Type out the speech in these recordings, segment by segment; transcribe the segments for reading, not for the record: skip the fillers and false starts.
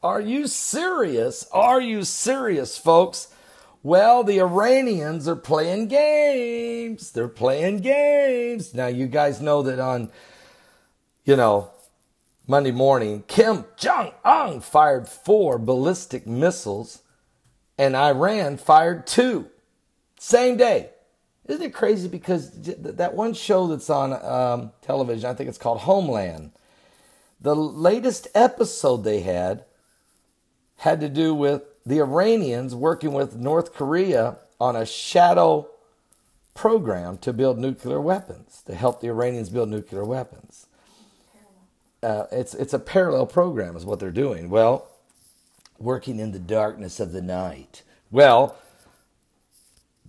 Are you serious? Are you serious, folks? Well, the Iranians are playing games. They're playing games. Now, you guys know that on, Monday morning, Kim Jong-un fired 4 ballistic missiles and Iran fired 2. Same day. Isn't it crazy? Because that one show that's on television, I think it's called Homeland, the latest episode they had to do with the Iranians working with North Korea on a shadow program to build nuclear weapons, to help the Iranians build nuclear weapons. It's a parallel program is what they're doing. Well, working in the darkness of the night. Well,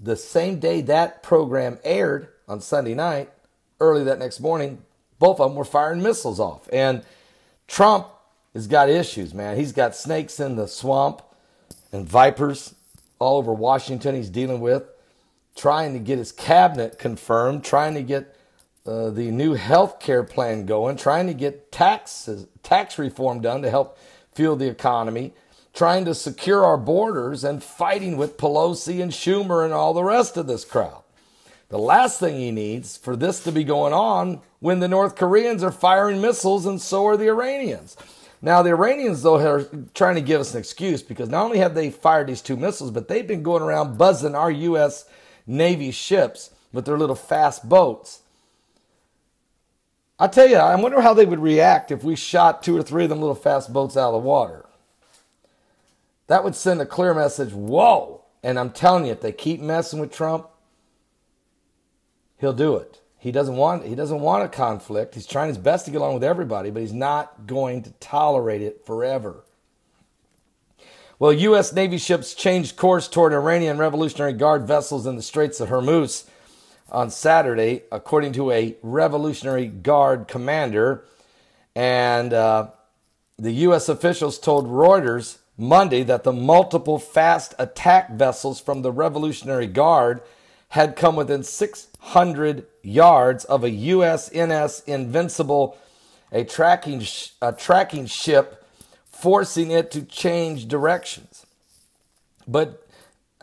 the same day that program aired on Sunday night, early that next morning, both of them were firing missiles off. And Trump has got issues, man. He's got snakes in the swamp and vipers all over Washington he's dealing with, trying to get his cabinet confirmed, trying to get the new health care plan going, trying to get tax reform done to help fuel the economy, trying to secure our borders, and fighting with Pelosi and Schumer and all the rest of this crowd. The last thing he needs for this to be going on when the North Koreans are firing missiles and so are the Iranians. Now, the Iranians, though, are trying to give us an excuse because not only have they fired these 2 missiles, but they've been going around buzzing our U.S. Navy ships with their little fast boats. I tell you, I wonder how they would react if we shot 2 or 3 of them little fast boats out of the water. That would send a clear message, whoa. And I'm telling you, if they keep messing with Trump, he'll do it. He doesn't want a conflict. He's trying his best to get along with everybody, but he's not going to tolerate it forever. Well, U.S. Navy ships changed course toward Iranian Revolutionary Guard vessels in the Straits of Hormuz on Saturday, according to a Revolutionary Guard commander. And the U.S. officials told Reuters Monday that the multiple fast attack vessels from the Revolutionary Guard had come within 600 yards of a USNS Invincible, a tracking ship, forcing it to change directions. But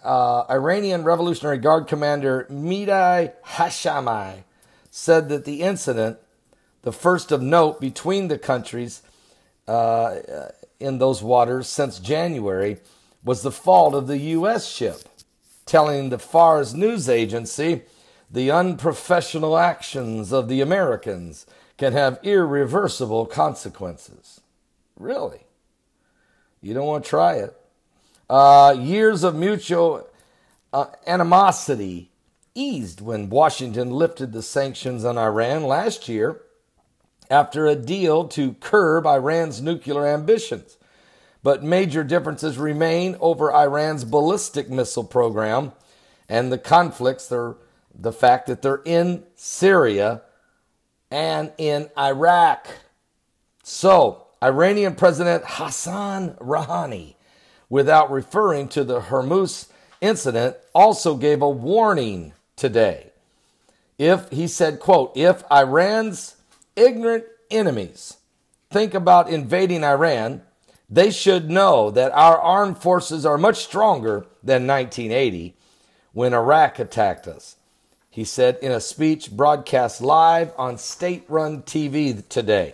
Iranian Revolutionary Guard Commander Midai Hashami said that the incident, the first of note between the countries in those waters since January, was the fault of the U.S. ship, telling the Fars news agency the unprofessional actions of the Americans can have irreversible consequences. Really? You don't want to try it. Years of mutual animosity eased when Washington lifted the sanctions on Iran last year after a deal to curb Iran's nuclear ambitions. But major differences remain over Iran's ballistic missile program and the conflicts, the fact that they're in Syria and in Iraq. So, Iranian President Hassan Rouhani, without referring to the Hormuz incident, also gave a warning today. He said, quote, if Iran's ignorant enemies think about invading Iran, they should know that our armed forces are much stronger than 1980 when Iraq attacked us, he said in a speech broadcast live on state-run TV today.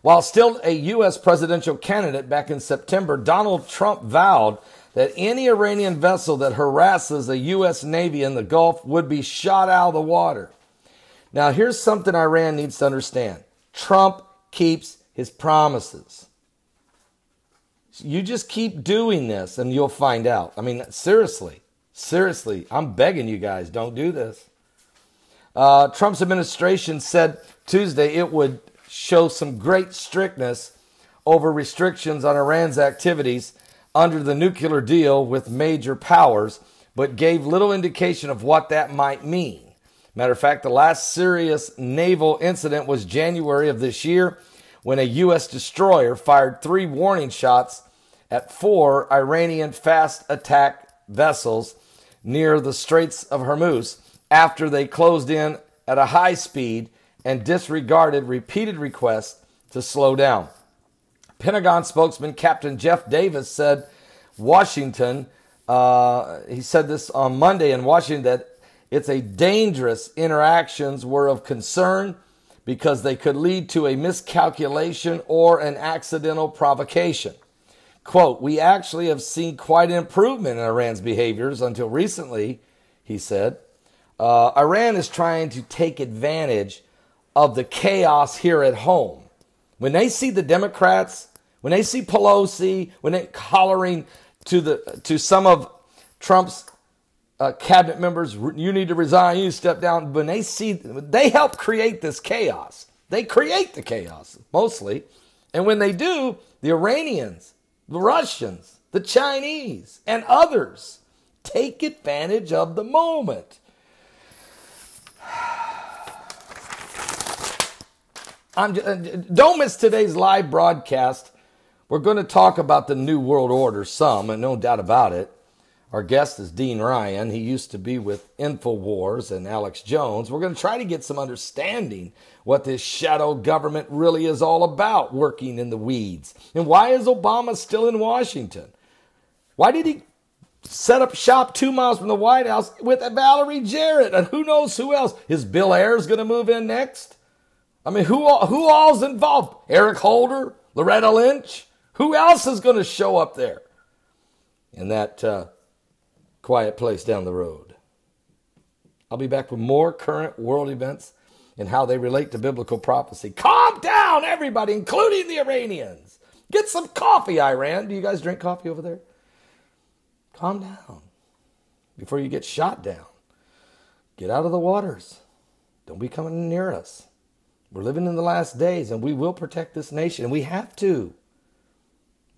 While still a U.S. presidential candidate back in September, Donald Trump vowed that any Iranian vessel that harasses a U.S. Navy in the Gulf would be shot out of the water. Now, here's something Iran needs to understand. Trump keeps his promises. You just keep doing this and you'll find out. I mean, seriously, I'm begging you guys, don't do this. Trump's administration said Tuesday it would show some great strictness over restrictions on Iran's activities under the nuclear deal with major powers, but gave little indication of what that might mean. Matter of fact, the last serious naval incident was January of this year when a U.S. destroyer fired 3 warning shots at 4 Iranian fast attack vessels near the Straits of Hormuz after they closed in at a high speed and disregarded repeated requests to slow down. Pentagon spokesman Captain Jeff Davis said Washington, he said this on Monday in Washington, that it's a dangerous interactions were of concern because they could lead to a miscalculation or an accidental provocation. Quote, we actually have seen quite an improvement in Iran's behaviors until recently, he said. Iran is trying to take advantage of the chaos here at home. When they see the Democrats, when they see Pelosi, when they're hollering to some of Trump's cabinet members, you need to resign, you need to step down. When they help create this chaos. They create the chaos, mostly. And when they do, the Iranians, the Russians, the Chinese, and others take advantage of the moment. Don't miss today's live broadcast. We're going to talk about the New World Order some, and no doubt about it. Our guest is Dean Ryan. He used to be with InfoWars and Alex Jones. We're going to try to get some understanding what this shadow government really is all about, working in the weeds. And why is Obama still in Washington? Why did he set up shop 2 miles from the White House with Valerie Jarrett? And who knows who else? Is Bill Ayers going to move in next? I mean, who all's involved? Eric Holder? Loretta Lynch? Who else is going to show up there in that quiet place down the road? I'll be back with more current world events and how they relate to biblical prophecy. Calm down, everybody, including the Iranians. Get some coffee, Iran. Do you guys drink coffee over there? Calm down before you get shot down. Get out of the waters. Don't be coming near us. We're living in the last days, and we will protect this nation. And we have to.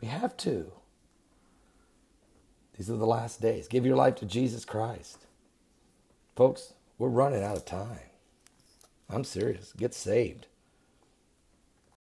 We have to. These are the last days. Give your life to Jesus Christ. Folks, we're running out of time. I'm serious. Get saved.